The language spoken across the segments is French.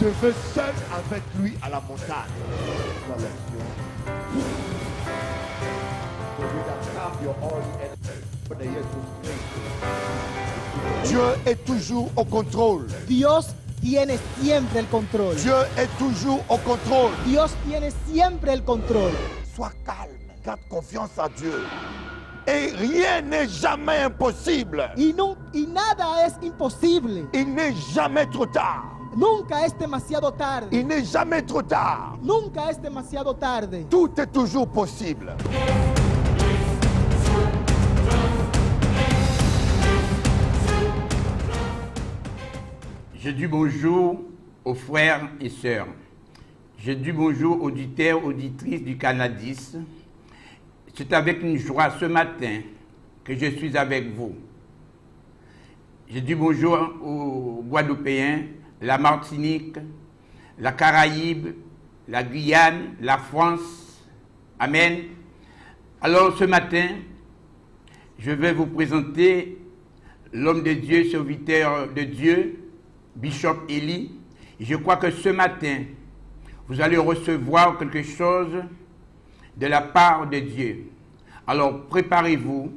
Je vais seul avec lui à la montagne. Dieu est toujours au contrôle. Dios tiene siempre el control. Dieu est toujours au contrôle. Dios tiene siempre el control. Sois calme, garde confiance à Dieu. Et rien n'est jamais impossible. Y nada es imposible. Il n'est jamais trop tard. Nunca es demasiado tarde. Il n'est jamais trop tard. Nunca es demasiado tarde. Tout est toujours possible. Je dis bonjour aux frères et sœurs. Je dis bonjour aux auditeurs, auditrices du Canadis. C'est avec une joie ce matin que je suis avec vous. Je dis bonjour aux Guadeloupéens, la Martinique, la Caraïbe, la Guyane, la France. Amen. Alors ce matin, je vais vous présenter l'homme de Dieu, serviteur de Dieu, Bishop Eli. Je crois que ce matin, vous allez recevoir quelque chose de la part de Dieu. Alors préparez-vous,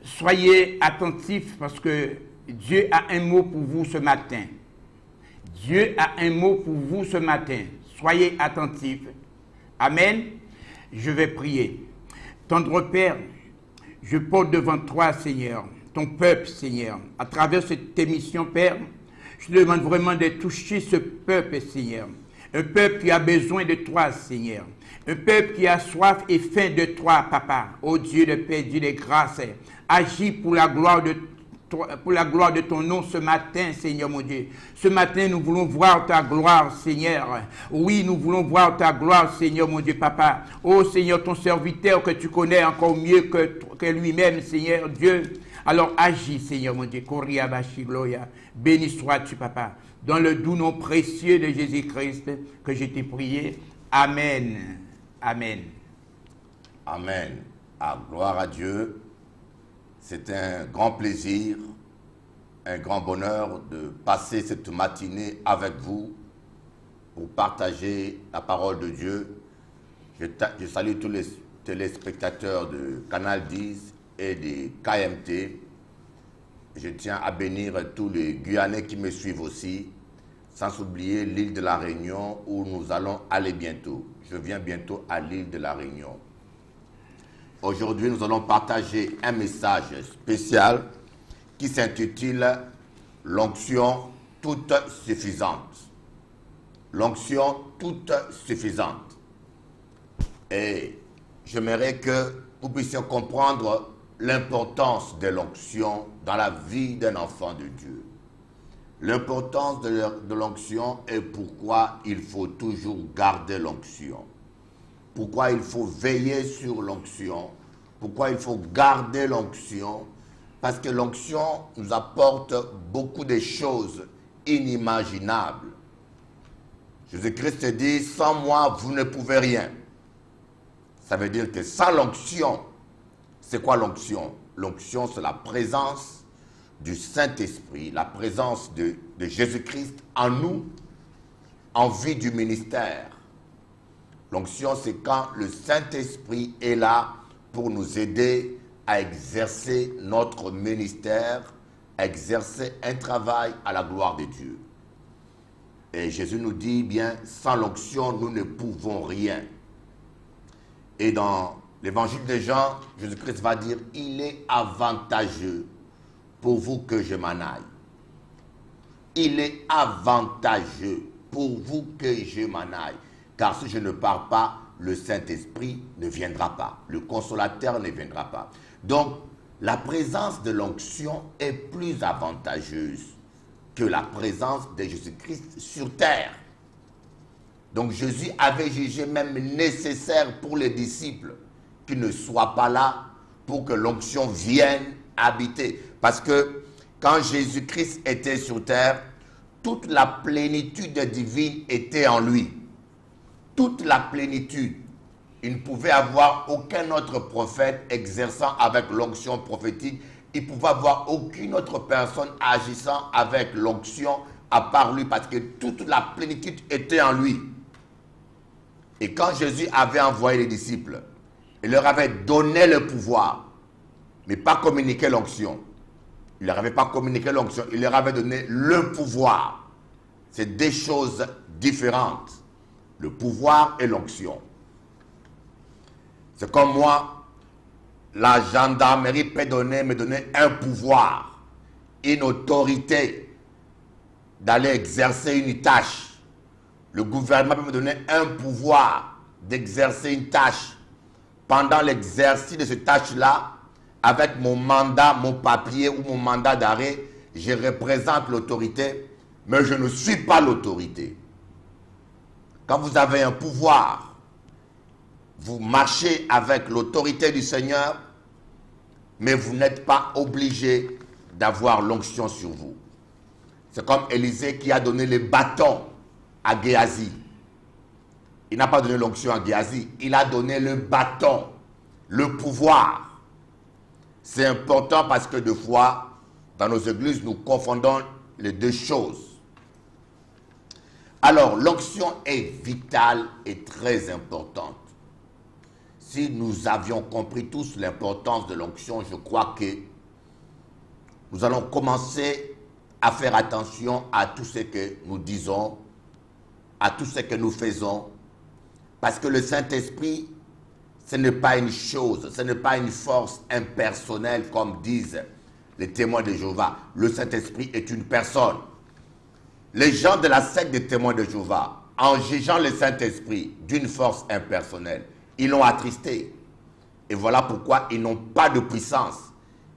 soyez attentifs parce que Dieu a un mot pour vous ce matin. Dieu a un mot pour vous ce matin. Soyez attentifs. Amen. Je vais prier. Tendre Père, je porte devant toi, Seigneur, ton peuple, Seigneur. À travers cette émission, Père, je te demande vraiment de toucher ce peuple, Seigneur. Un peuple qui a besoin de toi, Seigneur. Un peuple qui a soif et faim de toi, Papa. Ô Dieu de paix, Dieu de grâce, agis pour la gloire de ton nom ce matin, Seigneur mon Dieu. Ce matin, nous voulons voir ta gloire, Seigneur. Oui, nous voulons voir ta gloire, Seigneur mon Dieu, Papa. Ô Seigneur, ton serviteur que tu connais encore mieux que lui-même, Seigneur Dieu. Alors agis, Seigneur mon Dieu. Béni sois-tu, Papa. Dans le doux nom précieux de Jésus-Christ que je t'ai prié. Amen. Amen. Amen. Gloire à Dieu. C'est un grand plaisir, un grand bonheur de passer cette matinée avec vous pour partager la parole de Dieu. Je salue tous les téléspectateurs de Canal 10 et des KMT. Je tiens à bénir tous les Guyanais qui me suivent aussi, sans oublier l'île de la Réunion où nous allons aller bientôt. Je viens bientôt à l'île de la Réunion. Aujourd'hui, nous allons partager un message spécial qui s'intitule « L'onction toute suffisante ». L'onction toute suffisante. Et j'aimerais que nous puissions comprendre l'importance de l'onction dans la vie d'un enfant de Dieu. L'importance de l'onction et pourquoi il faut toujours garder l'onction. Pourquoi il faut veiller sur l'onction. Pourquoi il faut garder l'onction. Parce que l'onction nous apporte beaucoup de choses inimaginables. Jésus-Christ dit, sans moi, vous ne pouvez rien. Ça veut dire que sans l'onction, c'est quoi l'onction? L'onction, c'est la présence du Saint-Esprit, la présence de Jésus-Christ en nous, en vie du ministère. L'onction, c'est quand le Saint-Esprit est là pour nous aider à exercer notre ministère, à exercer un travail à la gloire de Dieu. Et Jésus nous dit, bien, sans l'onction, nous ne pouvons rien. Et dans l'évangile de Jean, Jésus-Christ va dire, il est avantageux pour vous que je m'en aille. Il est avantageux pour vous que je m'en aille. Car si je ne pars pas, le Saint-Esprit ne viendra pas. Le consolateur ne viendra pas. Donc, la présence de l'onction est plus avantageuse que la présence de Jésus-Christ sur terre. Donc, Jésus avait jugé même nécessaire pour les disciples qu'ils ne soient pas là pour que l'onction vienne habiter. Parce que quand Jésus-Christ était sur terre, toute la plénitude divine était en lui. Toute la plénitude. Il ne pouvait avoir aucun autre prophète exerçant avec l'onction prophétique. Il ne pouvait avoir aucune autre personne agissant avec l'onction à part lui parce que toute la plénitude était en lui. Et quand Jésus avait envoyé les disciples, il leur avait donné le pouvoir, mais pas communiqué l'onction. Il ne leur avait pas communiqué l'onction, il leur avait donné le pouvoir. C'est deux choses différentes, le pouvoir et l'onction. C'est comme moi, la gendarmerie peut me donner un pouvoir, une autorité d'aller exercer une tâche. Le gouvernement peut me donner un pouvoir d'exercer une tâche. Pendant l'exercice de cette tâche-là, avec mon mandat, mon papier ou mon mandat d'arrêt, je représente l'autorité, mais je ne suis pas l'autorité. Quand vous avez un pouvoir, vous marchez avec l'autorité du Seigneur, mais vous n'êtes pas obligé d'avoir l'onction sur vous. C'est comme Élisée qui a donné les bâtons à Géasi. Il n'a pas donné l'onction à Géasi, il a donné le bâton, le pouvoir. C'est important parce que des fois, dans nos églises, nous confondons les deux choses. Alors, l'onction est vitale et très importante. Si nous avions compris tous l'importance de l'onction, je crois que nous allons commencer à faire attention à tout ce que nous disons, à tout ce que nous faisons, parce que le Saint-Esprit, ce n'est pas une chose, ce n'est pas une force impersonnelle comme disent les témoins de Jéhovah. Le Saint-Esprit est une personne. Les gens de la secte des témoins de Jéhovah, en jugeant le Saint-Esprit d'une force impersonnelle, ils l'ont attristé. Et voilà pourquoi ils n'ont pas de puissance.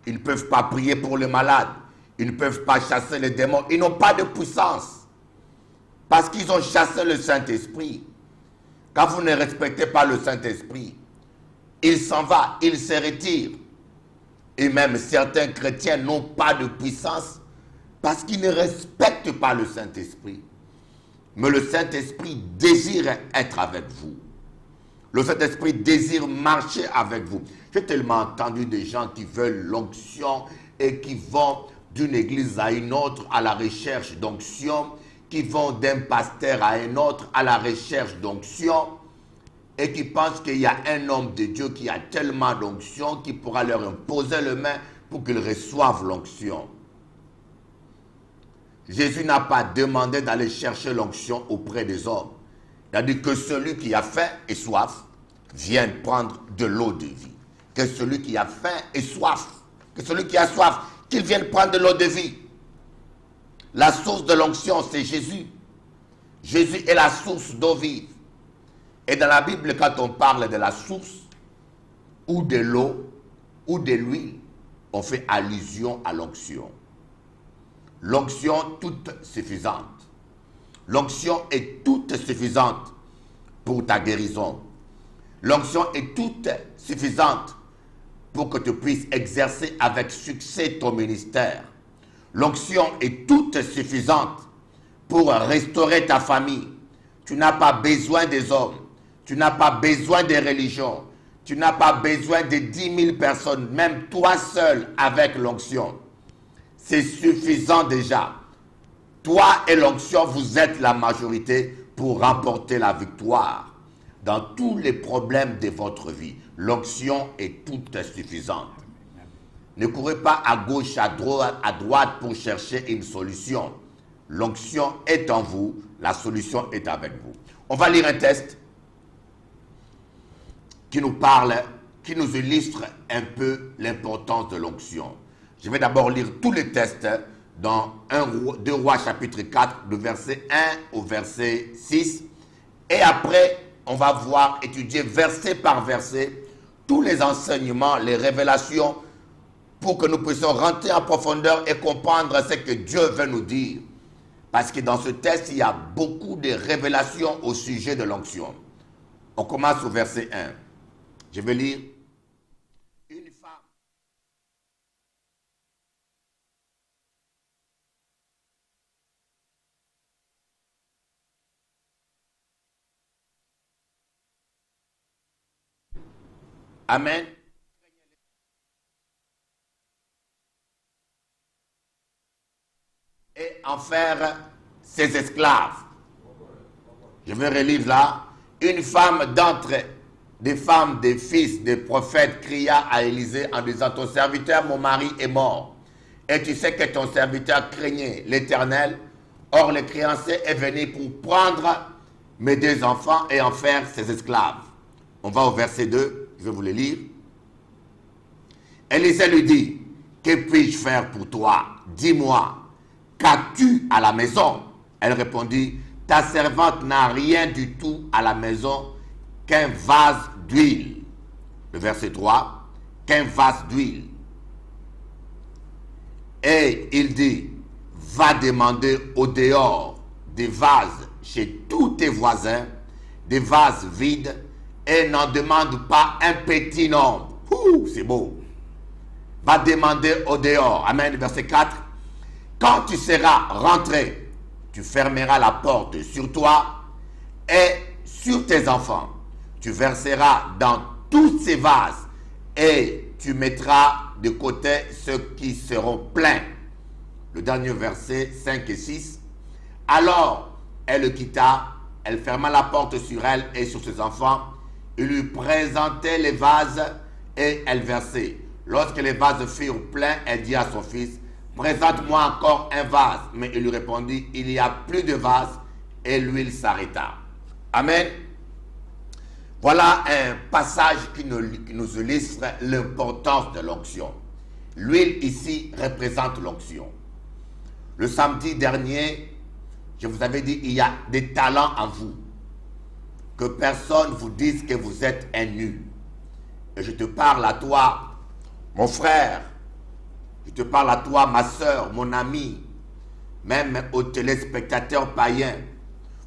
Ils ne peuvent pas prier pour les malades. Ils ne peuvent pas chasser les démons. Ils n'ont pas de puissance. Parce qu'ils ont chassé le Saint-Esprit. Quand vous ne respectez pas le Saint-Esprit, il s'en va, il se retire. Et même certains chrétiens n'ont pas de puissance parce qu'ils ne respectent pas le Saint-Esprit. Mais le Saint-Esprit désire être avec vous. Le Saint-Esprit désire marcher avec vous. J'ai tellement entendu des gens qui veulent l'onction et qui vont d'une église à une autre à la recherche d'onction, qui vont d'un pasteur à un autre à la recherche d'onction et qui pensent qu'il y a un homme de Dieu qui a tellement d'onction qui pourra leur imposer les mains pour qu'ils reçoivent l'onction. Jésus n'a pas demandé d'aller chercher l'onction auprès des hommes. Il a dit que celui qui a faim et soif vienne prendre de l'eau de vie. Que celui qui a faim et soif, que celui qui a soif, qu'il vienne prendre de l'eau de vie. La source de l'onction, c'est Jésus. Jésus est la source d'eau vive. Et dans la Bible, quand on parle de la source, ou de l'eau, ou de l'huile, on fait allusion à l'onction. L'onction toute suffisante. L'onction est toute suffisante pour ta guérison. L'onction est toute suffisante pour que tu puisses exercer avec succès ton ministère. L'onction est toute suffisante pour restaurer ta famille. Tu n'as pas besoin des hommes. Tu n'as pas besoin des religions. Tu n'as pas besoin de 10 000 personnes, même toi seul avec l'onction. C'est suffisant déjà. Toi et l'onction, vous êtes la majorité pour remporter la victoire dans tous les problèmes de votre vie. L'onction est toute suffisante. Ne courez pas à gauche, à droite pour chercher une solution. L'onction est en vous, la solution est avec vous. On va lire un texte qui nous parle, qui nous illustre un peu l'importance de l'onction. Je vais d'abord lire tous les textes dans 2 Rois chapitre 4, du verset 1 au verset 6. Et après, on va voir, étudier verset par verset, tous les enseignements, les révélations, pour que nous puissions rentrer en profondeur et comprendre ce que Dieu veut nous dire. Parce que dans ce texte, il y a beaucoup de révélations au sujet de l'onction. On commence au verset 1. Je vais lire. Une femme. Amen. Et en faire ses esclaves. Je vais relire là. Une femme d'entre des femmes, des fils, des prophètes cria à Élisée en disant, ton serviteur, mon mari, est mort. Et tu sais que ton serviteur craignait l'Éternel. Or, le créancier est venu pour prendre mes 2 enfants et en faire ses esclaves. On va au verset 2, je vais vous le lire. Élisée lui dit, que puis-je faire pour toi? Dis-moi, qu'as-tu à la maison? Elle répondit, ta servante n'a rien du tout à la maison qu'un vase d'huile. Le verset 3, qu'un vase d'huile. Et il dit, va demander au dehors des vases chez tous tes voisins, des vases vides, et n'en demande pas un petit nombre. C'est beau. Va demander au dehors. Amen. Verset 4. Quand tu seras rentré, tu fermeras la porte sur toi et sur tes enfants. Tu verseras dans tous ces vases et tu mettras de côté ceux qui seront pleins. Le dernier verset 5 et 6. Alors, elle le quitta, elle ferma la porte sur elle et sur ses enfants. Il lui présentait les vases et elle versait. Lorsque les vases furent pleins, elle dit à son fils, présente-moi encore un vase. Mais il lui répondit, il n'y a plus de vase, et l'huile s'arrêta. Amen. Voilà un passage qui nous illustre l'importance de l'onction. L'huile ici représente l'onction. Le samedi dernier, je vous avais dit, il y a des talents en vous. Que personne vous dise que vous êtes un nul. Et je te parle à toi, mon frère. Je te parle à toi, ma soeur, mon ami. Même aux téléspectateurs païens.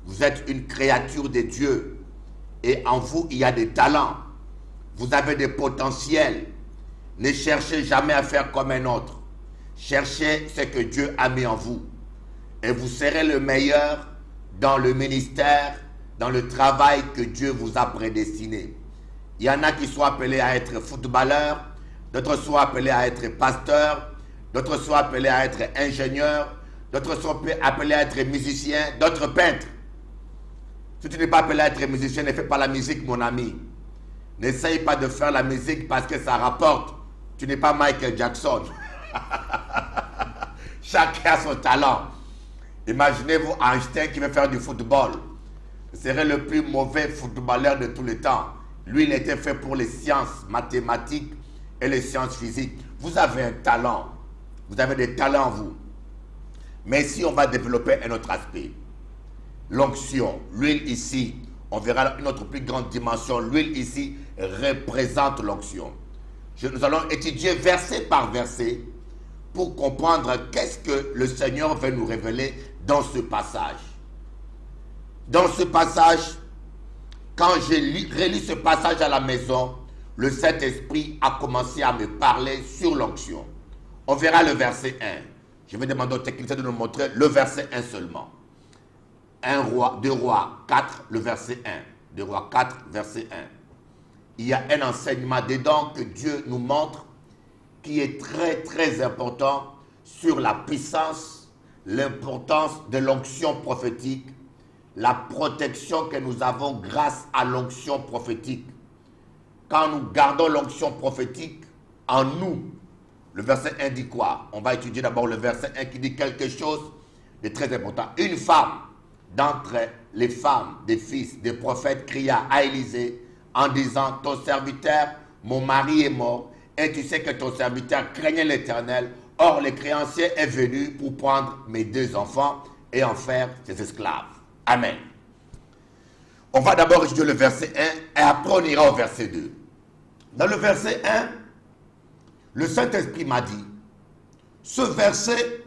Vous êtes une créature de Dieu. Et en vous, il y a des talents. Vous avez des potentiels. Ne cherchez jamais à faire comme un autre. Cherchez ce que Dieu a mis en vous. Et vous serez le meilleur dans le ministère, dans le travail que Dieu vous a prédestiné. Il y en a qui sont appelés à être footballeurs, d'autres sont appelés à être pasteurs, d'autres sont appelés à être ingénieurs, d'autres sont appelés à être musiciens, d'autres peintres. Si tu n'es pas appelé à être musicien, ne fais pas la musique, mon ami. N'essaye pas de faire la musique parce que ça rapporte. Tu n'es pas Michael Jackson. Chacun a son talent. Imaginez-vous Einstein qui veut faire du football. Ce serait le plus mauvais footballeur de tous les temps. Lui, il était fait pour les sciences mathématiques et les sciences physiques. Vous avez un talent. Vous avez des talents en vous. Mais si on va développer un autre aspect, l'onction, l'huile ici, on verra une autre plus grande dimension. L'huile ici représente l'onction. Nous allons étudier verset par verset pour comprendre qu'est-ce que le Seigneur veut nous révéler dans ce passage. Dans ce passage, quand j'ai relu ce passage à la maison, le Saint-Esprit a commencé à me parler sur l'onction. On verra le verset 1. Je vais demander au technicien de nous montrer le verset 1 seulement. 2 Rois 4, le verset 1. 2 Rois 4, verset 1. Il y a un enseignement dedans que Dieu nous montre qui est très très important sur la puissance, l'importance de l'onction prophétique, la protection que nous avons grâce à l'onction prophétique. Quand nous gardons l'onction prophétique en nous, le verset 1 dit quoi? On va étudier d'abord le verset 1 qui dit quelque chose de très important. Une femme d'entre les femmes, des fils, des prophètes cria à Élisée en disant, ton serviteur, mon mari est mort, et tu sais que ton serviteur craignait l'Éternel. Or, le créancier est venu pour prendre mes 2 enfants et en faire ses esclaves. Amen. On va d'abord étudier le verset 1 et après on ira au verset 2. Dans le verset 1, le Saint-Esprit m'a dit, ce verset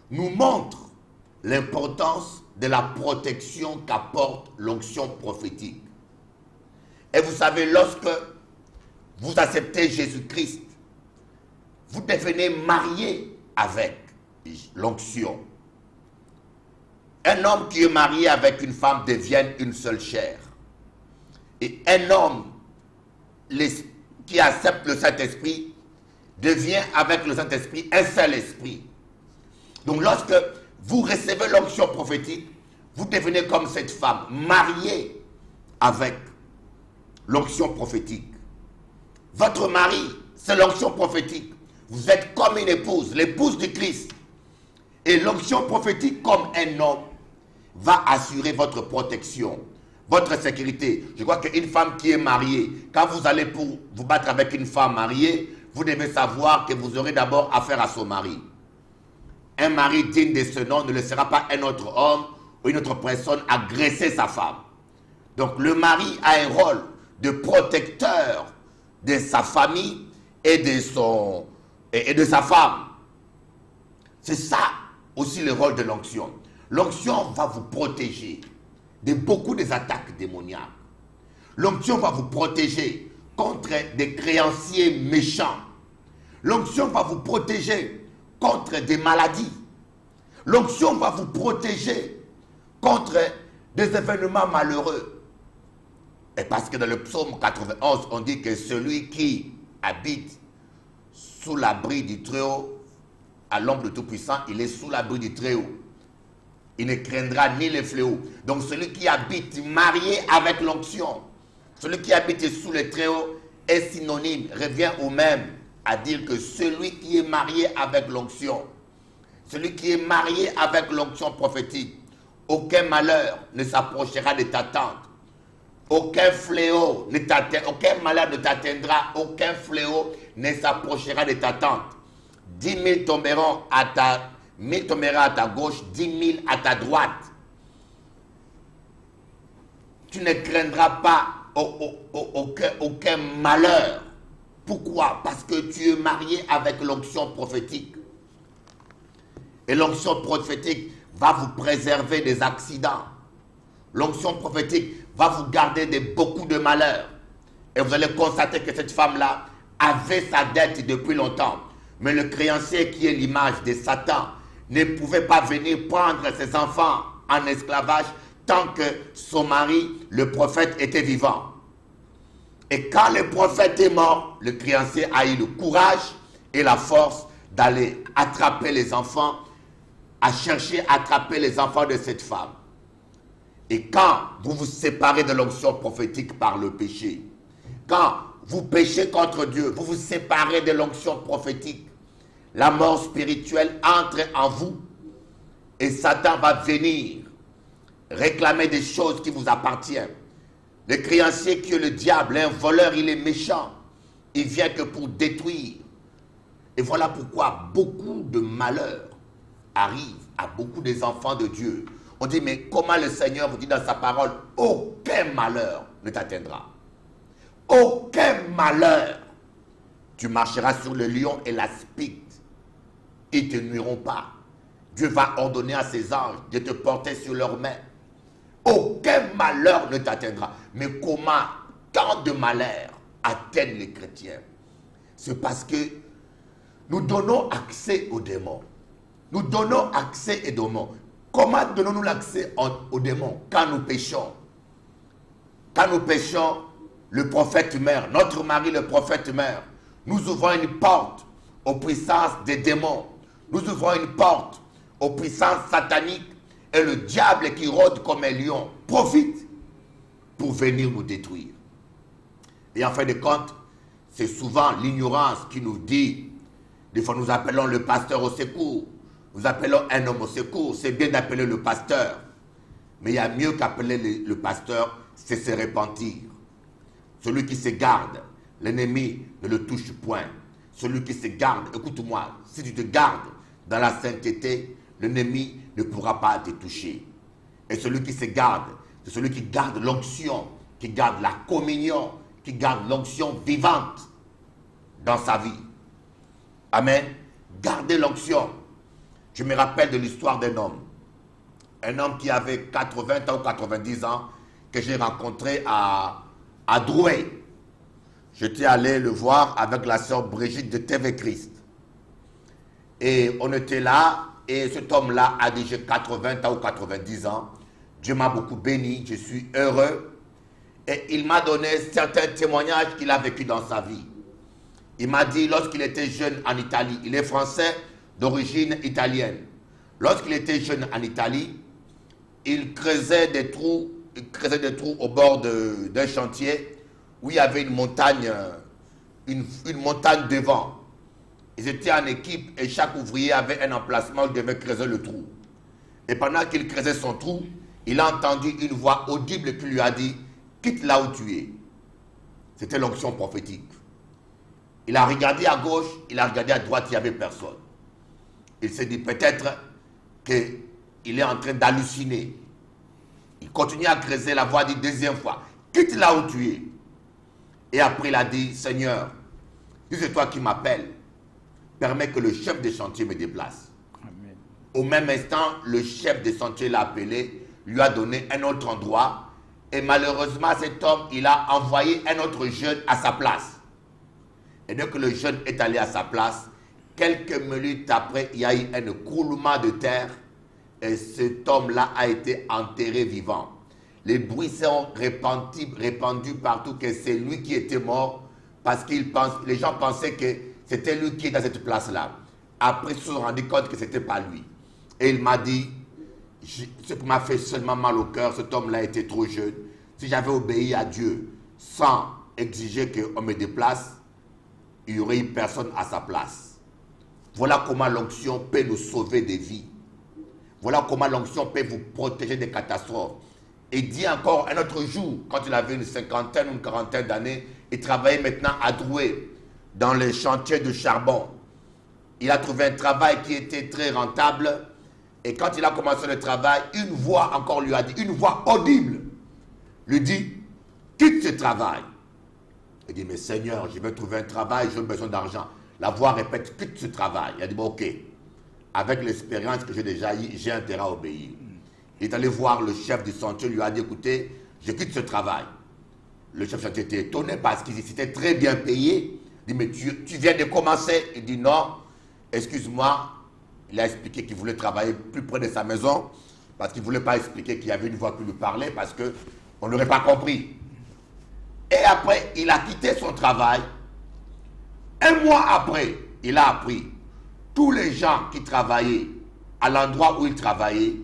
nous montre l'importance de la protection qu'apporte l'onction prophétique. Et vous savez, lorsque vous acceptez Jésus-Christ, vous devenez marié avec l'onction. Un homme qui est marié avec une femme devient une seule chair. Et un homme qui accepte le Saint-Esprit devient avec le Saint-Esprit un seul esprit. Donc lorsque vous recevez l'onction prophétique, vous devenez comme cette femme, mariée avec l'onction prophétique. Votre mari, c'est l'onction prophétique. Vous êtes comme une épouse, l'épouse du Christ. Et l'onction prophétique, comme un homme, va assurer votre protection, votre sécurité. Je crois qu'une femme qui est mariée, quand vous allez pour vous battre avec une femme mariée, vous devez savoir que vous aurez d'abord affaire à son mari. Un mari digne de ce nom ne laissera pas un autre homme ou une autre personne agresser sa femme. Donc le mari a un rôle de protecteur de sa famille et de sa femme. C'est ça aussi le rôle de l'onction. L'onction va vous protéger de beaucoup des attaques démoniaques. L'onction va vous protéger contre des créanciers méchants. L'onction va vous protéger contre des maladies. L'onction va vous protéger contre des événements malheureux. Et parce que dans le psaume 91, on dit que celui qui habite sous l'abri du Très-Haut, à l'ombre du Tout-Puissant, il est sous l'abri du Très-Haut. Il ne craindra ni les fléaux. Donc celui qui habite marié avec l'onction, celui qui habite sous le Très-Haut est synonyme, revient au même à dire que celui qui est marié avec l'onction, celui qui est marié avec l'onction prophétique, aucun malheur ne s'approchera de ta tente. Aucun fléau, aucun malheur ne t'atteindra, aucun fléau ne s'approchera de ta tente. 10 000 tomberont à ta 1000 tombera à ta gauche, 10 000 à ta droite. Tu ne craindras pas aucun malheur. Pourquoi? Parce que tu es marié avec l'onction prophétique. Et l'onction prophétique va vous préserver des accidents. L'onction prophétique va vous garder de beaucoup de malheurs. Et vous allez constater que cette femme-là avait sa dette depuis longtemps. Mais le créancier qui est l'image de Satan ne pouvait pas venir prendre ses enfants en esclavage tant que son mari, le prophète, était vivant. Et quand le prophète est mort, le créancier a eu le courage et la force d'aller attraper les enfants, à chercher à attraper les enfants de cette femme. Et quand vous vous séparez de l'onction prophétique par le péché, quand vous péchez contre Dieu, vous vous séparez de l'onction prophétique, la mort spirituelle entre en vous et Satan va venir réclamer des choses qui vous appartiennent. Le créancier qui est le diable, un voleur, il est méchant. Il vient que pour détruire. Et voilà pourquoi beaucoup de malheurs arrivent à beaucoup des enfants de Dieu. On dit, mais comment le Seigneur vous dit dans sa parole, aucun malheur ne t'atteindra. Aucun malheur. Tu marcheras sur le lion et l'aspic. Ils ne te nuiront pas. Dieu va ordonner à ses anges de te porter sur leurs mains. Aucun malheur ne t'atteindra. Mais comment, tant de malheurs atteignent les chrétiens? C'est parce que nous donnons accès aux démons. Nous donnons accès aux démons. Comment donnons-nous l'accès aux démons? Quand nous péchons. Quand nous péchons, le prophète meurt. Notre mari, le prophète meurt. Nous ouvrons une porte aux puissances des démons. Nous ouvrons une porte aux puissances sataniques. Et le diable qui rôde comme un lion profite pour venir nous détruire. Et en fin de compte, c'est souvent l'ignorance qui nous dit, des fois nous appelons le pasteur au secours, nous appelons un homme au secours, c'est bien d'appeler le pasteur. Mais il y a mieux qu'appeler le pasteur, c'est se repentir. Celui qui se garde, l'ennemi ne le touche point. Celui qui se garde, écoute-moi, si tu te gardes dans la sainteté, l'ennemi ne pourra pas te toucher. Et celui qui se garde, c'est celui qui garde l'onction, qui garde la communion, qui garde l'onction vivante dans sa vie. Amen. Gardez l'onction. Je me rappelle de l'histoire d'un homme. Un homme qui avait 80 ans ou 90 ans, que j'ai rencontré à Drouet. J'étais allé le voir avec la sœur Brigitte de TV Christ. Et on était là. Et cet homme-là a déjà 80 ans ou 90 ans. Dieu m'a beaucoup béni, je suis heureux. Et il m'a donné certains témoignages qu'il a vécu dans sa vie. Il m'a dit, lorsqu'il était jeune en Italie, il est français d'origine italienne. Lorsqu'il était jeune en Italie, il creusait des trous au bord d'un chantier où il y avait une montagne devant. Ils étaient en équipe et chaque ouvrier avait un emplacement où il devait creuser le trou. Et pendant qu'il creusait son trou, il a entendu une voix audible qui lui a dit « Quitte là où tu es ». C'était l'onction prophétique. Il a regardé à gauche, il a regardé à droite, il n'y avait personne. Il s'est dit peut-être qu'il est en train d'halluciner. Il continue à creuser, la voix dit deuxième fois « Quitte là où tu es ». Et après il a dit « Seigneur, si c'est toi qui m'appelles, permets que le chef des chantiers me déplace. » Amen. Au même instant, le chef des chantiers l'a appelé, lui a donné un autre endroit. Et malheureusement, cet homme, il a envoyé un autre jeune à sa place. Et dès que le jeune est allé à sa place, quelques minutes après, il y a eu un coulement de terre. Et cet homme-là a été enterré vivant. Les bruits sont répandus partout que c'est lui qui était mort. Parce que les gens pensaient que c'était lui qui était à cette place-là. Après, ils se sont rendus compte que ce n'était pas lui. Et il m'a dit, ce qui m'a fait seulement mal au cœur, cet homme-là était trop jeune. Si j'avais obéi à Dieu sans exiger qu'on me déplace, il n'y aurait eu personne à sa place. Voilà comment l'onction peut nous sauver des vies. Voilà comment l'onction peut vous protéger des catastrophes. Et dit encore un autre jour, quand il avait une cinquantaine ou une quarantaine d'années, il travaillait maintenant à Droué, dans les chantiers de charbon. Il a trouvé un travail qui était très rentable. Et quand il a commencé le travail, une voix encore lui a dit, une voix audible, lui dit, quitte ce travail. Il dit, mais Seigneur, je vais trouver un travail, j'ai besoin d'argent. La voix répète, quitte ce travail. Il a dit, bon, ok. Avec l'expérience que j'ai déjà eue, j'ai intérêt à obéir. Il est allé voir le chef du chantier, lui a dit, écoutez, je quitte ce travail. Le chef du chantier était étonné parce qu'il s'était très bien payé. Il dit, mais tu viens de commencer. Il dit, non, excuse-moi. Il a expliqué qu'il voulait travailler plus près de sa maison parce qu'il ne voulait pas expliquer qu'il y avait une voix qui lui parlait parce qu'on n'aurait pas compris. Et après, il a quitté son travail. Un mois après, il a appris. Tous les gens qui travaillaient à l'endroit où il travaillait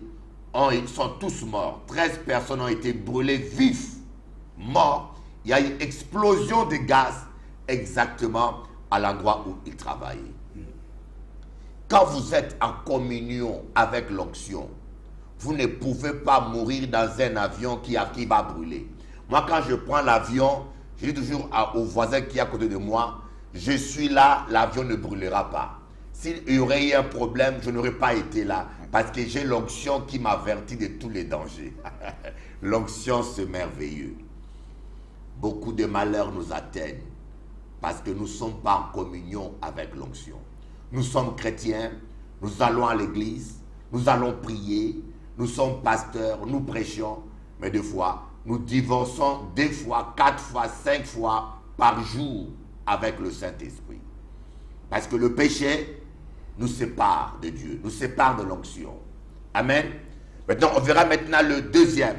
sont tous morts. 13 personnes ont été brûlées vifs, morts. Il y a eu une explosion de gaz exactement à l'endroit où il travaillait. Quand vous êtes en communion avec l'onction, vous ne pouvez pas mourir dans un avion qui va brûler. Moi, quand je prends l'avion, je dis toujours au voisin qui est à côté de moi, je suis là, l'avion ne brûlera pas. S'il y aurait eu un problème, je n'aurais pas été là, parce que j'ai l'onction qui m'avertit de tous les dangers. L'onction, c'est merveilleux. Beaucoup de malheurs nous atteignent, parce que nous ne sommes pas en communion avec l'onction. Nous sommes chrétiens, nous allons à l'église, nous allons prier, nous sommes pasteurs, nous prêchons, mais des fois, nous divorçons 2 fois, 4 fois, 5 fois par jour avec le Saint-Esprit. Parce que le péché nous sépare de Dieu, nous sépare de l'onction. Amen. Maintenant, on verra maintenant le deuxième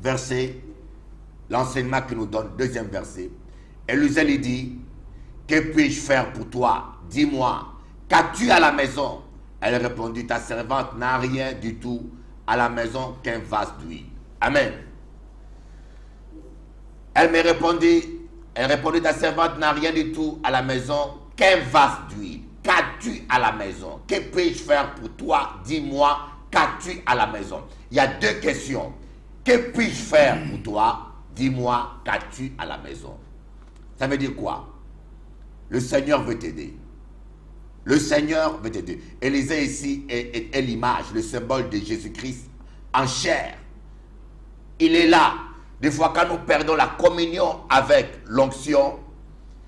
verset, l'enseignement qu'il nous donne, deuxième verset. Élisée lui dit, que puis-je faire pour toi? Dis-moi, qu'as-tu à la maison? Elle répondit, ta servante n'a rien du tout à la maison qu'un vase d'huile. Amen. Elle répondit, ta servante n'a rien du tout à la maison qu'un vase d'huile. Qu'as-tu à la maison? Que puis-je faire pour toi? Dis-moi, qu'as-tu à la maison? Il y a 2 questions. Que puis-je faire pour toi? Dis-moi, qu'as-tu à la maison? Ça veut dire quoi? Le Seigneur veut t'aider. Le Seigneur veut t'aider. Élisée ici est l'image, le symbole de Jésus-Christ en chair. Il est là. Des fois, quand nous perdons la communion avec l'onction,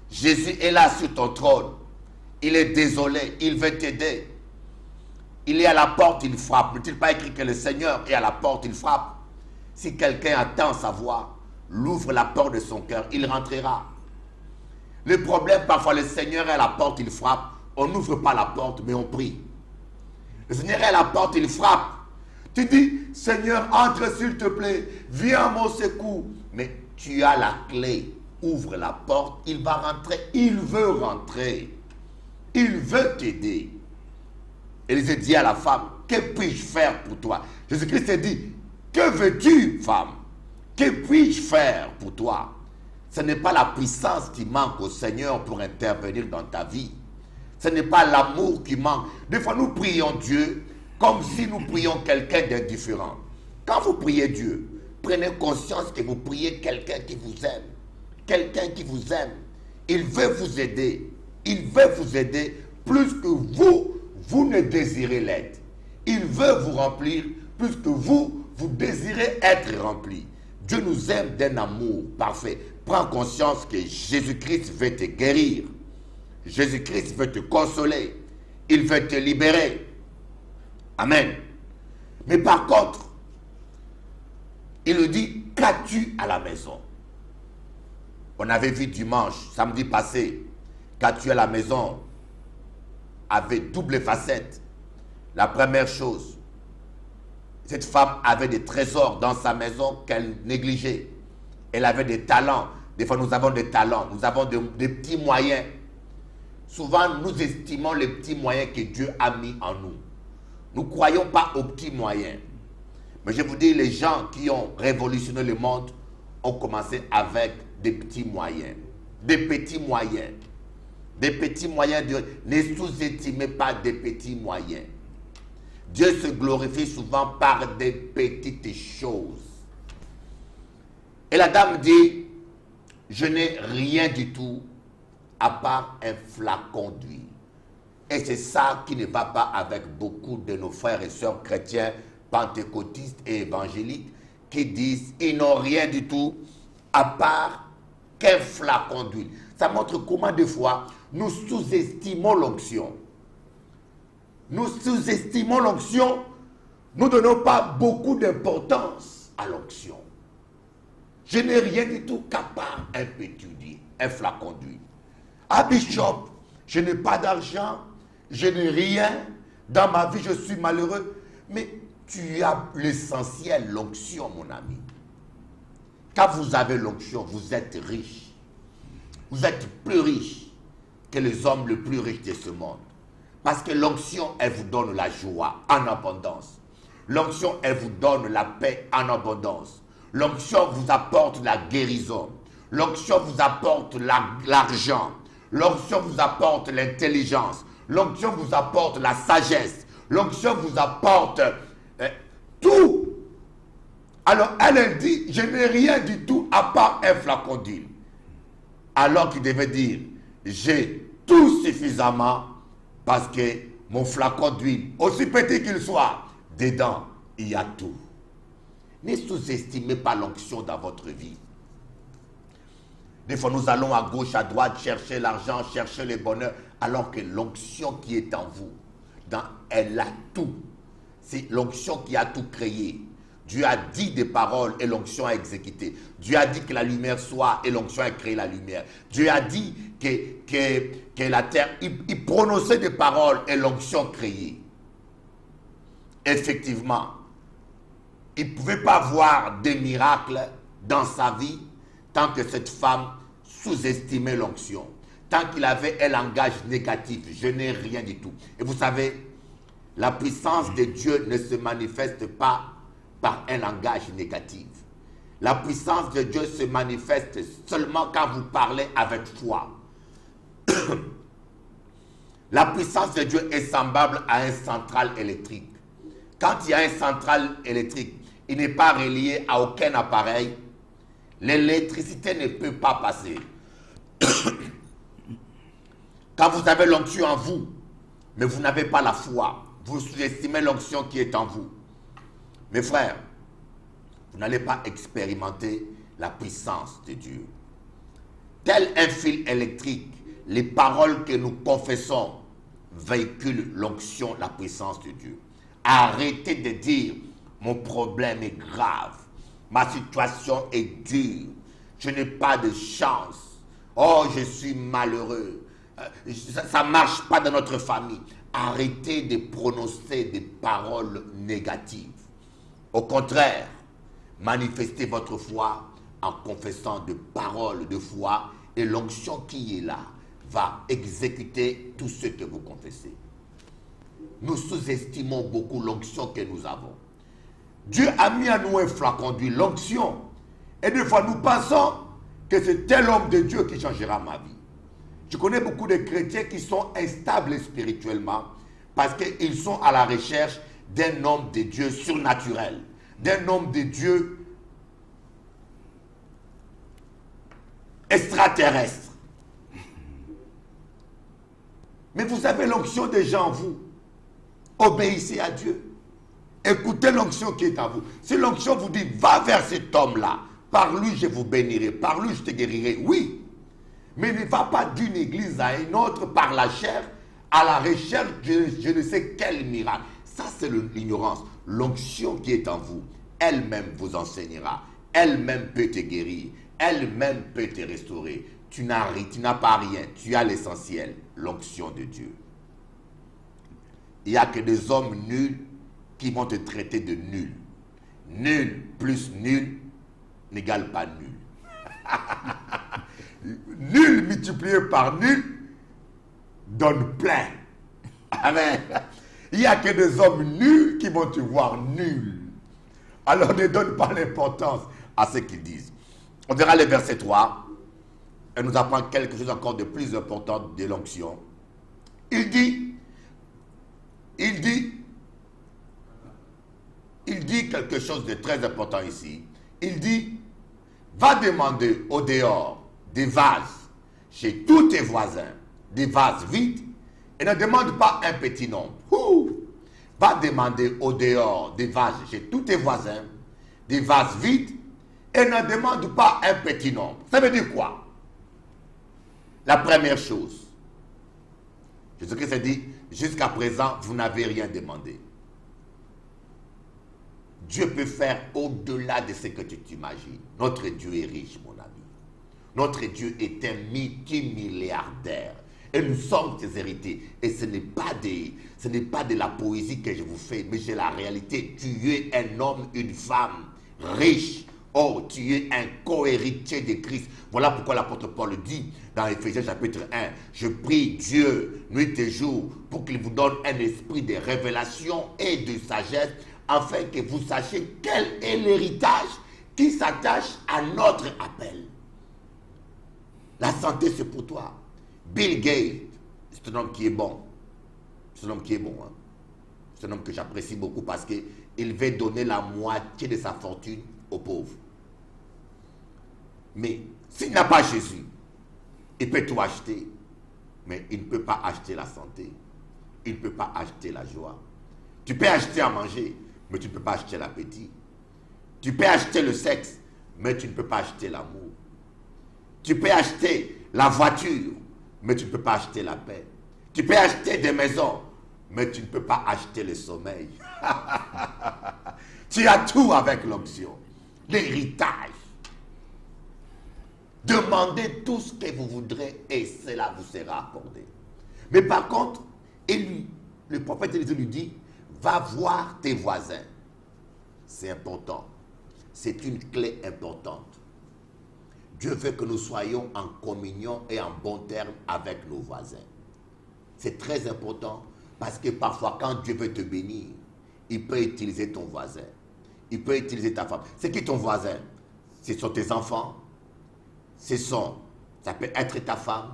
Jésus est là sur ton trône. Il est désolé, il veut t'aider. Il est à la porte, il frappe. N'est-il pas écrit que le Seigneur est à la porte, il frappe? Si quelqu'un attend sa voix, l'ouvre la porte de son cœur, il rentrera. Le problème, parfois, le Seigneur est à la porte, il frappe. On n'ouvre pas la porte, mais on prie. Le Seigneur est à la porte, il frappe. Tu dis, Seigneur, entre s'il te plaît, viens à mon secours. Mais tu as la clé. Ouvre la porte, il va rentrer. Il veut rentrer. Il veut t'aider. Élisée dit à la femme, que puis-je faire pour toi? Jésus-Christ a dit, que veux-tu, femme? Que puis-je faire pour toi? Ce n'est pas la puissance qui manque au Seigneur pour intervenir dans ta vie. Ce n'est pas l'amour qui manque. Des fois, nous prions Dieu comme si nous prions quelqu'un d'indifférent. Quand vous priez Dieu, prenez conscience que vous priez quelqu'un qui vous aime. Quelqu'un qui vous aime. Il veut vous aider. Il veut vous aider plus que vous ne désirez l'être. Il veut vous remplir plus que vous désirez être rempli. Dieu nous aime d'un amour parfait. Prends conscience que Jésus-Christ veut te guérir. Jésus-Christ veut te consoler. Il veut te libérer. Amen. Mais par contre, il nous dit, qu'as-tu à la maison? On avait vu dimanche, samedi passé, qu'as-tu à la maison avait double facette. La première chose, cette femme avait des trésors dans sa maison qu'elle négligeait. Elle avait des talents. Des fois, nous avons des talents. Nous avons des petits moyens. Souvent, nous estimons les petits moyens que Dieu a mis en nous. Nous ne croyons pas aux petits moyens. Mais je vous dis, les gens qui ont révolutionné le monde ont commencé avec des petits moyens. Des petits moyens. Des petits moyens. Ne sous-estimez pas des petits moyens. Dieu se glorifie souvent par des petites choses. Et la dame dit, je n'ai rien du tout à part un flacon d'huile. Et c'est ça qui ne va pas avec beaucoup de nos frères et sœurs chrétiens, pentecôtistes et évangéliques, qui disent, ils n'ont rien du tout à part qu'un flacon d'huile. Ça montre comment des fois, nous sous-estimons l'onction. Nous sous-estimons l'onction, nous ne donnons pas beaucoup d'importance à l'onction. Je n'ai rien du tout qu'à part un petit d'huile, un flacon d'huile. Ah, Bishop, je n'ai pas d'argent, je n'ai rien, dans ma vie je suis malheureux. Mais tu as l'essentiel, l'onction, mon ami. Quand vous avez l'onction, vous êtes riche. Vous êtes plus riche que les hommes les plus riches de ce monde. Parce que l'onction, elle vous donne la joie en abondance. L'onction, elle vous donne la paix en abondance. L'onction vous apporte la guérison. L'onction vous apporte l'argent. L'onction vous apporte l'intelligence. L'onction vous apporte la sagesse. L'onction vous apporte tout. Alors elle dit, je n'ai rien du tout à part un flacon d'huile. Alors qu'il devait dire, j'ai tout suffisamment parce que mon flacon d'huile, aussi petit qu'il soit, dedans, il y a tout. Ne sous-estimez pas l'onction dans votre vie. Des fois, nous allons à gauche, à droite, chercher l'argent, chercher le bonheur, alors que l'onction qui est en vous, elle a tout. C'est l'onction qui a tout créé. Dieu a dit des paroles et l'onction a exécuté. Dieu a dit que la lumière soit et l'onction a créé la lumière. Dieu a dit que la terre, il prononçait des paroles et l'onction créée. Effectivement, il ne pouvait pas voir des miracles dans sa vie tant que cette femme sous-estimait l'onction. Tant qu'il avait un langage négatif, je n'ai rien du tout. Et vous savez, la puissance de Dieu ne se manifeste pas par un langage négatif. La puissance de Dieu se manifeste seulement quand vous parlez avec foi. La puissance de Dieu est semblable à un central électrique. Quand il y a un central électrique, il n'est pas relié à aucun appareil. L'électricité ne peut pas passer. Quand vous avez l'onction en vous, mais vous n'avez pas la foi, vous sous-estimez l'onction qui est en vous. Mes frères, vous n'allez pas expérimenter la puissance de Dieu. Tel un fil électrique, les paroles que nous confessons véhiculent l'onction, la puissance de Dieu. Arrêtez de dire, mon problème est grave, ma situation est dure, je n'ai pas de chance, oh je suis malheureux, ça ne marche pas dans notre famille. Arrêtez de prononcer des paroles négatives. Au contraire, manifestez votre foi en confessant des paroles de foi et l'onction qui est là va exécuter tout ce que vous confessez. nous sous-estimons beaucoup l'onction que nous avons. Dieu a mis à nous un flacon d'huile, l'onction. Et des fois, nous pensons que c'est tel homme de Dieu qui changera ma vie. Je connais beaucoup de chrétiens qui sont instables spirituellement parce qu'ils sont à la recherche d'un homme de Dieu surnaturel, d'un homme de Dieu extraterrestre. Mais vous avez l'onction déjà en vous. Obéissez à Dieu. Écoutez l'onction qui est en vous. Si l'onction vous dit, va vers cet homme-là, par lui je vous bénirai, par lui je te guérirai, oui. Mais ne va pas d'une église à une autre par la chair, à la recherche de je ne sais quel miracle. Ça c'est l'ignorance. L'onction qui est en vous, elle-même vous enseignera. Elle-même peut te guérir. Elle-même peut te restaurer. Tu n'as pas rien. Tu as l'essentiel. L'onction de Dieu. Il n'y a que des hommes nuls qui vont te traiter de nul. Nul plus nul n'égale pas nul. Nul multiplié par nul donne plein. Amen. Il n'y a que des hommes nuls qui vont te voir nul. Alors ne donne pas l'importance à ce qu'ils disent. On verra le verset 3. Elle nous apprend quelque chose encore de plus important de l'onction. Il dit quelque chose de très important ici. Il dit, va demander au dehors des vases chez tous tes voisins, des vases vides, et ne demande pas un petit nombre. Va demander au dehors des vases chez tous tes voisins, des vases vides, et ne demande pas un petit nombre. Ça veut dire quoi? La première chose, Jésus-Christ a dit, jusqu'à présent, vous n'avez rien demandé. Dieu peut faire au-delà de ce que tu t'imagines. Notre Dieu est riche, mon ami. Notre Dieu est un multimilliardaire. Et nous sommes ses héritiers. Et ce n'est pas de la poésie que je vous fais, mais c'est la réalité. Tu es un homme, une femme riche. Oh, tu es un co-héritier de Christ. Voilà pourquoi l'apôtre Paul dit dans Éphésiens chapitre 1, je prie Dieu nuit et jour pour qu'il vous donne un esprit de révélation et de sagesse afin que vous sachiez quel est l'héritage qui s'attache à notre appel. La santé, c'est pour toi. Bill Gates, c'est un homme qui est bon. C'est un homme qui est bon. Hein? C'est un homme que j'apprécie beaucoup parce qu'il veut donner la moitié de sa fortune aux pauvres. Mais s'il n'a pas Jésus, il peut tout acheter, mais il ne peut pas acheter la santé. Il ne peut pas acheter la joie. Tu peux acheter à manger, mais tu ne peux pas acheter l'appétit. Tu peux acheter le sexe, mais tu ne peux pas acheter l'amour. Tu peux acheter la voiture, mais tu ne peux pas acheter la paix. Tu peux acheter des maisons, mais tu ne peux pas acheter le sommeil. Tu as tout avec l'onction. L'héritage. Demandez tout ce que vous voudrez et cela vous sera accordé. Mais par contre, le prophète Élisée lui dit, va voir tes voisins. C'est important. C'est une clé importante. Dieu veut que nous soyons en communion et en bon terme avec nos voisins. C'est très important parce que parfois quand Dieu veut te bénir, il peut utiliser ton voisin. Il peut utiliser ta femme. C'est qui ton voisin? Ce sont tes enfants. Ça peut être ta femme.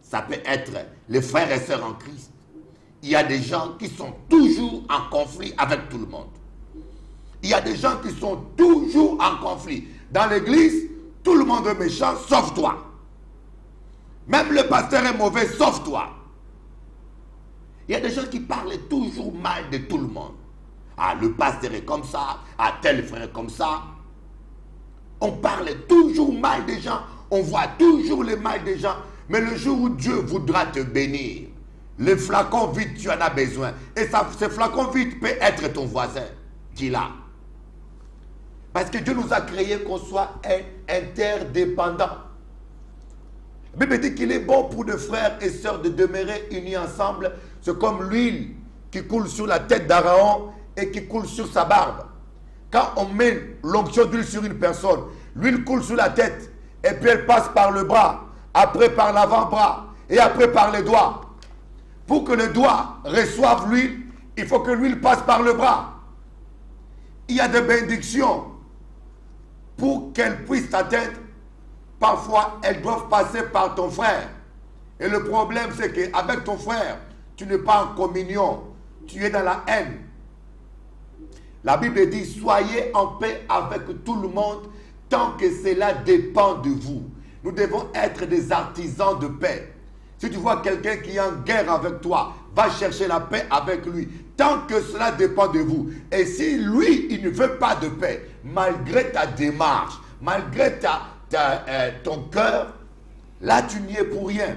Ça peut être les frères et sœurs en Christ. Il y a des gens qui sont toujours en conflit avec tout le monde. Il y a des gens qui sont toujours en conflit. Dans l'église, tout le monde est méchant, sauf toi. Même le pasteur est mauvais, sauf toi. Il y a des gens qui parlent toujours mal de tout le monde. Ah, le pasteur est comme ça, ah, tel frère est comme ça. On parle toujours mal des gens, on voit toujours le mal des gens. Mais le jour où Dieu voudra te bénir, le flacon vide, tu en as besoin. Et ce flacon vide peut être ton voisin qui l'a. Parce que Dieu nous a créé qu'on soit interdépendants. La Bible dit qu'il est bon pour deux frères et sœurs de demeurer unis ensemble. C'est comme l'huile qui coule sur la tête d'Aaron et qui coule sur sa barbe. Quand on met l'onction d'huile sur une personne, l'huile coule sur la tête et puis elle passe par le bras, après par l'avant-bras et après par les doigts. Pour que le doigt reçoive l'huile, il faut que l'huile passe par le bras. Il y a des bénédictions. Pour qu'elles puissent t'atteindre, parfois elles doivent passer par ton frère. Et le problème, c'est qu'avec ton frère, tu n'es pas en communion. Tu es dans la haine. La Bible dit, soyez en paix avec tout le monde tant que cela dépend de vous. Nous devons être des artisans de paix. Si tu vois quelqu'un qui est en guerre avec toi, va chercher la paix avec lui. Tant que cela dépend de vous. Et si lui, il ne veut pas de paix, malgré ta démarche, malgré ton cœur, là tu n'y es pour rien.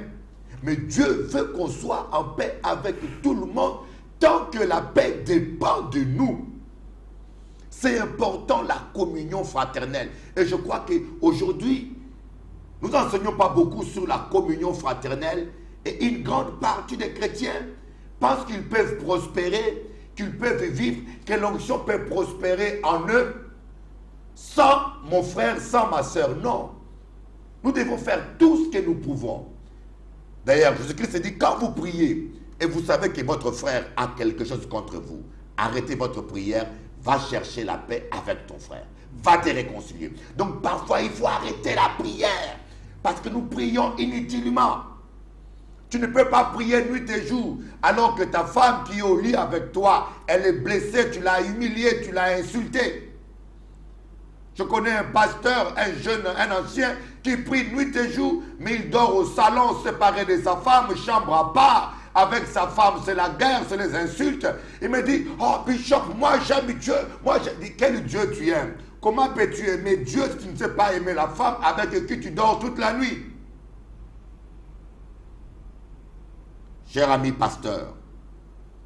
Mais Dieu veut qu'on soit en paix avec tout le monde tant que la paix dépend de nous. C'est important, la communion fraternelle. Et je crois qu'aujourd'hui, nous n'enseignons pas beaucoup sur la communion fraternelle. Et une grande partie des chrétiens pensent qu'ils peuvent prospérer, qu'ils peuvent vivre, que l'onction peut prospérer en eux sans mon frère, sans ma soeur. Non. Nous devons faire tout ce que nous pouvons. D'ailleurs, Jésus-Christ dit, quand vous priez et vous savez que votre frère a quelque chose contre vous, arrêtez votre prière, va chercher la paix avec ton frère. Va te réconcilier. Donc parfois, il faut arrêter la prière parce que nous prions inutilement. Tu ne peux pas prier nuit et jour alors que ta femme qui est au lit avec toi, elle est blessée, tu l'as humiliée, tu l'as insultée. Je connais un pasteur, un jeune, un ancien qui prie nuit et jour, mais il dort au salon séparé de sa femme, chambre à part. Avec sa femme, c'est la guerre, c'est les insultes. Il me dit, oh Bishop, moi j'aime Dieu. Moi je dis, quel Dieu tu aimes? Comment peux-tu aimer Dieu si tu ne sais pas aimer la femme avec qui tu dors toute la nuit? Cher ami pasteur,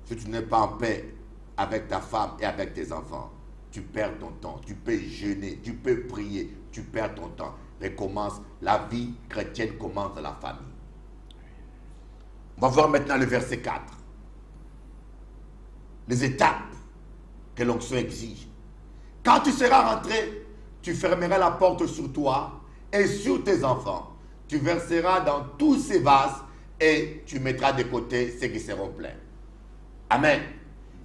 si tu n'es pas en paix avec ta femme et avec tes enfants, tu perds ton temps. Tu peux jeûner, tu peux prier, tu perds ton temps. Recommence, la vie chrétienne commence dans la famille. On va voir maintenant le verset 4. Les étapes que l'onction exige. Quand tu seras rentré, tu fermeras la porte sur toi et sur tes enfants. Tu verseras dans tous ces vases et tu mettras de côté ceux qui seront pleins. Amen.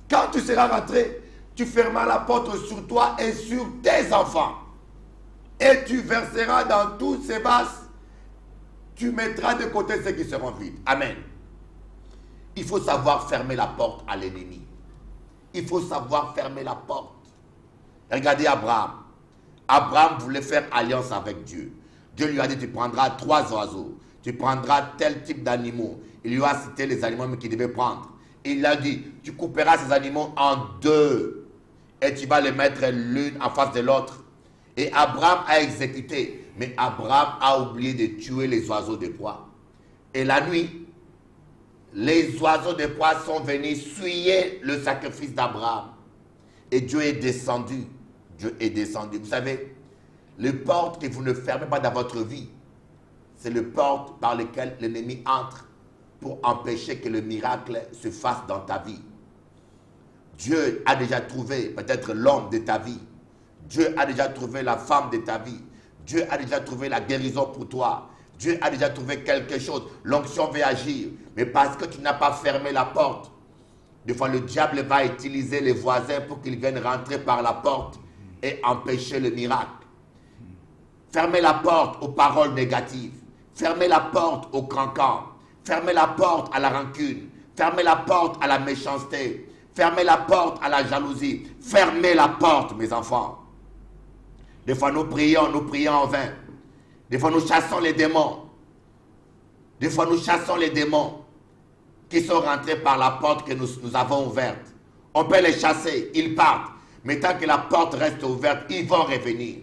Quand tu seras rentré, tu fermeras la porte sur toi et sur tes enfants. Et tu verseras dans tous ces vases. Tu mettras de côté ceux qui seront vides. Amen. Il faut savoir fermer la porte à l'ennemi. Il faut savoir fermer la porte. Regardez Abraham. Abraham voulait faire alliance avec Dieu. Dieu lui a dit, tu prendras 3 oiseaux. Tu prendras tel type d'animaux. Il lui a cité les animaux qu'il devait prendre. Il a dit, tu couperas ces animaux en 2. Et tu vas les mettre l'une en face de l'autre. Et Abraham a exécuté. Mais Abraham a oublié de tuer les oiseaux de proie. Et la nuit, les oiseaux de proie sont venus souiller le sacrifice d'Abraham. Et Dieu est descendu. Dieu est descendu. Vous savez, les portes que vous ne fermez pas dans votre vie, c'est les portes par lesquelles l'ennemi entre pour empêcher que le miracle se fasse dans ta vie. Dieu a déjà trouvé peut-être l'homme de ta vie. Dieu a déjà trouvé la femme de ta vie. Dieu a déjà trouvé la guérison pour toi. Dieu a déjà trouvé quelque chose. L'onction veut agir. Mais parce que tu n'as pas fermé la porte, des fois le diable va utiliser les voisins pour qu'ils viennent rentrer par la porte et empêcher le miracle. Fermez la porte aux paroles négatives. Fermez la porte au cancan. Fermez la porte à la rancune. Fermez la porte à la méchanceté. Fermez la porte à la jalousie. Fermez la porte, mes enfants. Des fois nous prions en vain. Des fois, nous chassons les démons. Des fois, nous chassons les démons qui sont rentrés par la porte que nous avons ouverte. On peut les chasser, ils partent. Mais tant que la porte reste ouverte, ils vont revenir.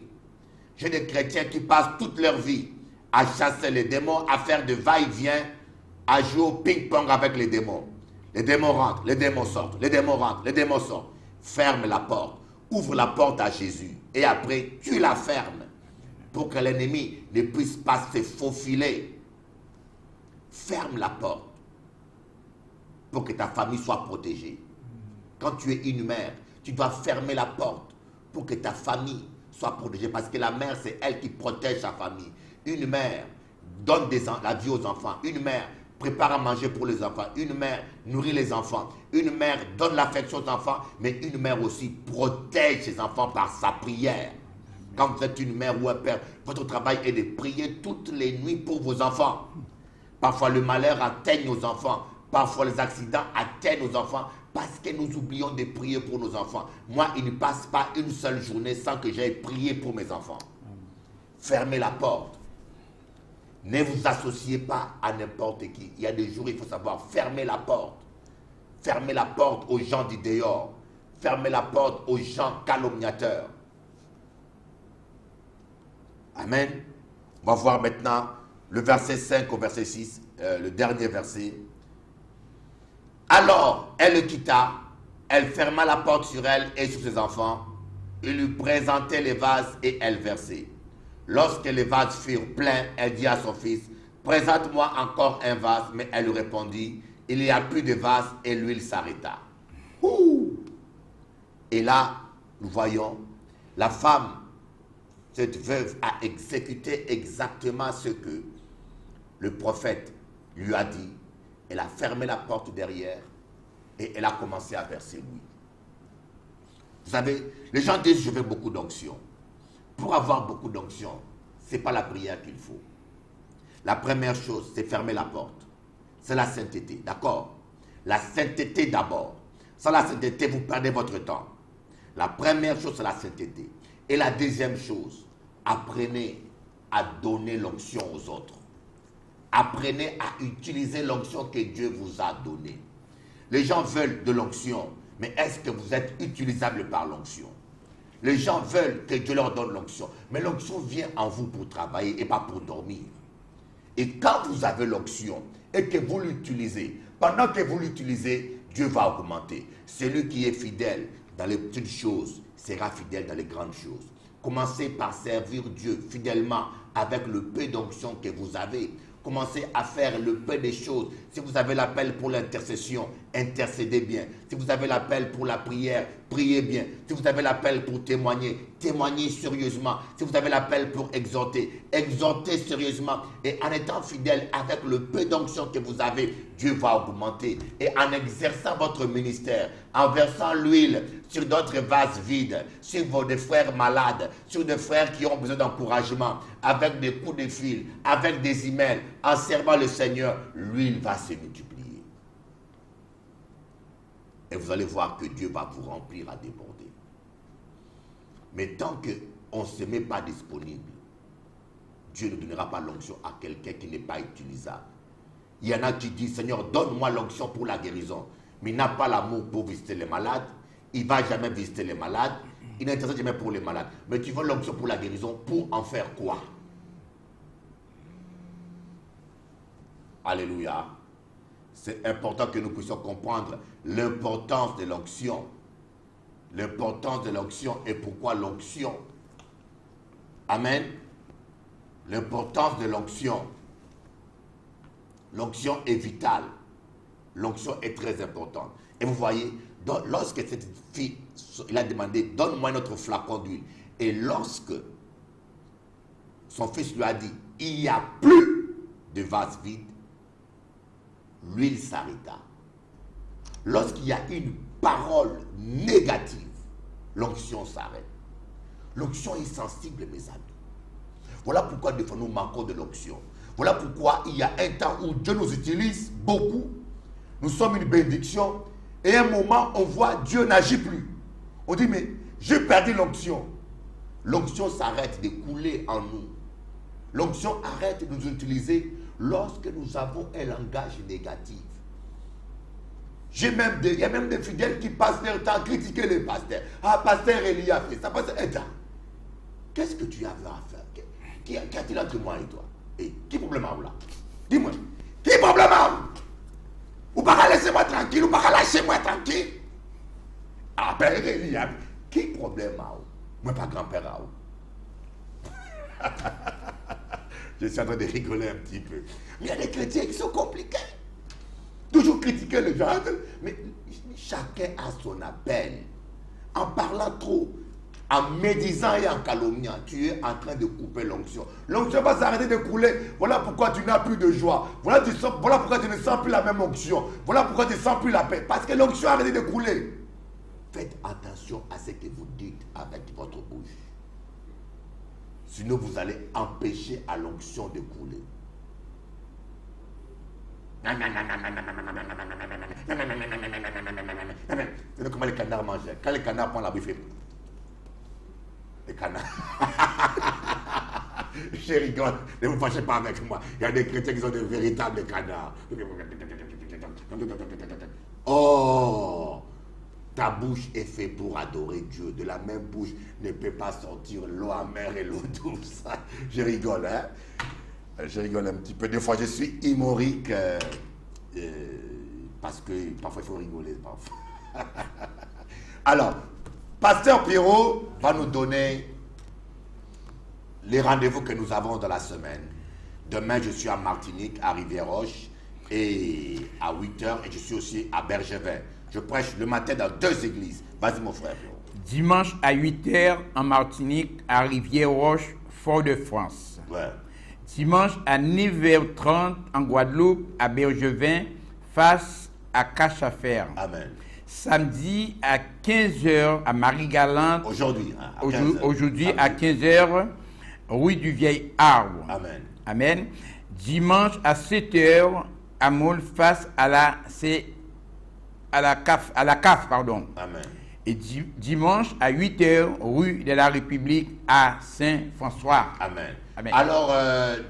J'ai des chrétiens qui passent toute leur vie à chasser les démons, à faire de va-et-vient, à jouer au ping-pong avec les démons. Les démons rentrent, les démons sortent, les démons rentrent, les démons sortent. Ferme la porte, ouvre la porte à Jésus. Et après, tu la fermes. Pour que l'ennemi ne puisse pas se faufiler. Ferme la porte. Pour que ta famille soit protégée. Quand tu es une mère, tu dois fermer la porte. Pour que ta famille soit protégée. Parce que la mère, c'est elle qui protège sa famille. Une mère donne la vie aux enfants. Une mère prépare à manger pour les enfants. Une mère nourrit les enfants. Une mère donne l'affection aux enfants. Mais une mère aussi protège ses enfants par sa prière. Quand vous êtes une mère ou un père, votre travail est de prier toutes les nuits pour vos enfants. Parfois le malheur atteigne nos enfants. Parfois les accidents atteignent nos enfants. Parce que nous oublions de prier pour nos enfants. Moi, il ne passe pas une seule journée sans que j'aie prié pour mes enfants. Fermez la porte. Ne vous associez pas à n'importe qui. Il y a des jours, il faut savoir fermer la porte. Fermez la porte aux gens du dehors. Fermez la porte aux gens calomniateurs. Amen. On va voir maintenant le verset 5 au verset 6, le dernier verset. Alors, elle le quitta, elle ferma la porte sur elle et sur ses enfants. Il lui présentait les vases et elle versait. Lorsque les vases furent pleins, elle dit à son fils, « Présente-moi encore un vase. » Mais elle lui répondit, « Il n'y a plus de vase. » Et l'huile s'arrêta. Et là, nous voyons, la femme, cette veuve, a exécuté exactement ce que le prophète lui a dit. Elle a fermé la porte derrière et elle a commencé à verser l'huile. Vous savez, les gens disent, je veux beaucoup d'onction. Pour avoir beaucoup d'onction, ce n'est pas la prière qu'il faut. La première chose, c'est fermer la porte. C'est la sainteté, d'accord? La sainteté d'abord. Sans la sainteté, vous perdez votre temps. La première chose, c'est la sainteté. Et la deuxième chose, apprenez à donner l'onction aux autres. Apprenez à utiliser l'onction que Dieu vous a donnée. Les gens veulent de l'onction, mais est-ce que vous êtes utilisable par l'onction? Les gens veulent que Dieu leur donne l'onction, mais l'onction vient en vous pour travailler et pas pour dormir. Et quand vous avez l'onction et que vous l'utilisez, pendant que vous l'utilisez, Dieu va augmenter. Celui qui est fidèle dans les petites choses sera fidèle dans les grandes choses. Commencez par servir Dieu fidèlement avec le peu d'onction que vous avez. Commencez à faire le peu des choses. Si vous avez l'appel pour l'intercession, intercédez bien. Si vous avez l'appel pour la prière, priez bien. Si vous avez l'appel pour témoigner, témoignez sérieusement. Si vous avez l'appel pour exhorter, exhortez sérieusement. Et en étant fidèle avec le peu d'onction que vous avez, Dieu va augmenter. Et en exerçant votre ministère, en versant l'huile sur d'autres vases vides, sur vos frères malades, sur des frères qui ont besoin d'encouragement, avec des coups de fil, avec des emails, en servant le Seigneur, l'huile va se multiplier. Et vous allez voir que Dieu va vous remplir à déborder. Mais tant qu'on ne se met pas disponible, Dieu ne donnera pas l'onction à quelqu'un qui n'est pas utilisable. Il y en a qui disent, Seigneur, donne-moi l'onction pour la guérison. Mais il n'a pas l'amour pour visiter les malades. Il ne va jamais visiter les malades. Il n'intéresse jamais pour les malades. Mais tu veux l'onction pour la guérison, pour en faire quoi? Alléluia. C'est important que nous puissions comprendre l'importance de l'onction. L'importance de l'onction et pourquoi l'onction. Amen. L'importance de l'onction. L'onction est vitale. L'onction est très importante. Et vous voyez, lorsque cette fille, il a demandé, donne-moi notre flacon d'huile. Et lorsque son fils lui a dit, il n'y a plus de vase vide, l'huile s'arrêta. Lorsqu'il y a une parole négative, l'onction s'arrête. L'onction est sensible, mes amis. Voilà pourquoi des fois nous manquons de l'onction. Voilà pourquoi il y a un temps où Dieu nous utilise beaucoup. Nous sommes une bénédiction. Et à un moment, on voit Dieu n'agit plus. On dit, mais j'ai perdu l'onction. L'onction s'arrête de couler en nous. L'onction arrête de nous utiliser lorsque nous avons un langage négatif. Il y a même des fidèles qui passent leur temps à critiquer les pasteurs. Ah, pasteur Elia fait ça. Pasteur Elia, qu'est-ce que tu avais à faire? Qu'y a-t-il entre moi et toi? Et qui problème a là? Dis-moi, qui problème a? Ou pas laisser-moi tranquille, ou pas lâcher-moi tranquille? Ah, père Elia, qui problème a? Moi, pas grand-père a. Je suis en train de rigoler un petit peu. Mais il y a des chrétiens qui sont compliqués. Toujours critiquer les gens. Mais chacun a son appel. En parlant trop, en médisant et en calomniant, tu es en train de couper l'onction. L'onction va s'arrêter de couler. Voilà pourquoi tu n'as plus de joie. Voilà pourquoi tu ne sens plus la même onction. Voilà pourquoi tu ne sens plus la paix. Parce que l'onction a arrêté de couler. Faites attention à ce que vous dites avec votre bouche. Sinon, vous allez empêcher à l'onction de couler. C'est comment les canards mangent. Quand les canards prennent la bouffe, les canards. Je rigole, ne vous fâchez pas avec moi. Il y a des chrétiens qui sont de véritables canards. Oh, ta bouche est faite pour adorer Dieu. De la même bouche ne peut pas sortir l'eau amère et l'eau douce. Je rigole, hein. Je rigole un petit peu. Des fois, je suis humorique parce que parfois, il faut rigoler. Parfois. Alors, Pasteur Pierrot va nous donner les rendez-vous que nous avons dans la semaine. Demain, je suis à Martinique, à Rivière-Roche, et à 8h, et je suis aussi à Bergevin. Je prêche le matin dans 2 églises. Vas-y, mon frère. Dimanche à 8h en Martinique, à Rivière-Roche, Fort-de-France. Ouais. Dimanche à 9h30 en Guadeloupe, à Bergevin, face à Cache-à-Faire. Amen. Samedi à 15h à Marie-Galante. Aujourd'hui, hein, Aujourd'hui à 15h, rue du Vieil Arbre. Amen. Amen. Dimanche à 7h à Moule, face à la CAF, pardon. Amen. Et dimanche à 8h, rue de la République à Saint-François. Amen. Amen. Alors,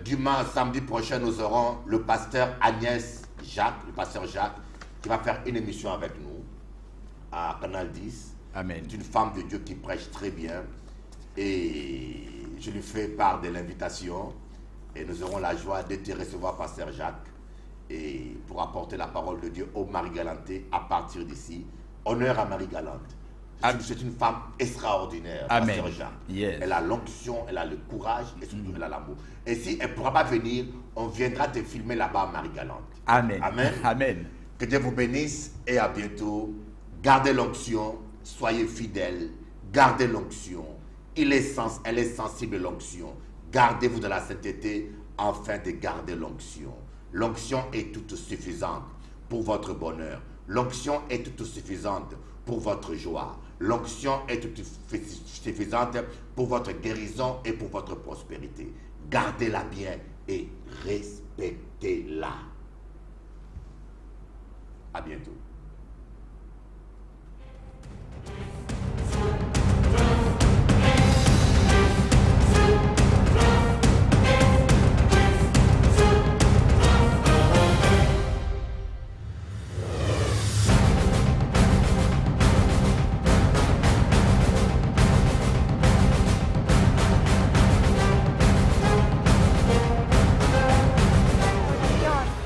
dimanche, samedi prochain, nous aurons le pasteur Agnès Jacques, le pasteur Jacques, qui va faire une émission avec nous à Canal 10. Amen. C'est une femme de Dieu qui prêche très bien. Et je lui fais part de l'invitation. Et nous aurons la joie de te recevoir, pasteur Jacques, et pour apporter la parole de Dieu aux Marie-Galantais à partir d'ici. Honneur à Marie-Galante. C'est une femme extraordinaire, Amen. pasteur Jacques. Yes. Elle a l'onction, elle a le courage et surtout elle a l'amour. Et si elle ne pourra pas venir, on viendra te filmer là-bas à Marie-Galante. Amen. Amen. Amen. Que Dieu vous bénisse et à bientôt. Gardez l'onction, soyez fidèles, gardez l'onction. Elle est sensible l'onction. Gardez-vous de la sainteté afin de garder l'onction. L'onction est toute suffisante pour votre bonheur. L'onction est toute suffisante pour votre joie. L'onction est toute suffisante pour votre guérison et pour votre prospérité. Gardez-la bien et respectez-la. À bientôt.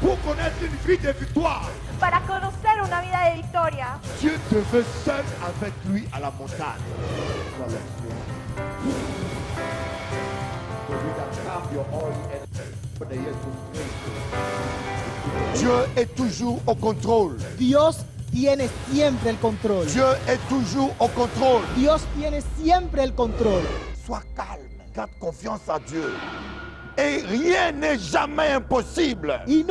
Pour connaître une vie de victoire, Para conocer una vida de victoria, Dieu te veut seul avec lui à la montagne. Dieu est toujours au contrôle. Dios tiene siempre el control. Dieu est toujours au contrôle. Dios tiene siempre el control. Sois calme, garde confiance à Dieu. Et rien n'est jamais impossible. Y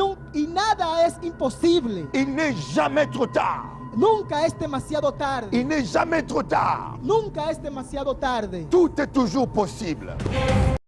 nada es imposible. Il n'est jamais trop tard. Nunca es demasiado tarde. Il n'est jamais trop tard. Nunca es demasiado tarde. Tout est toujours possible.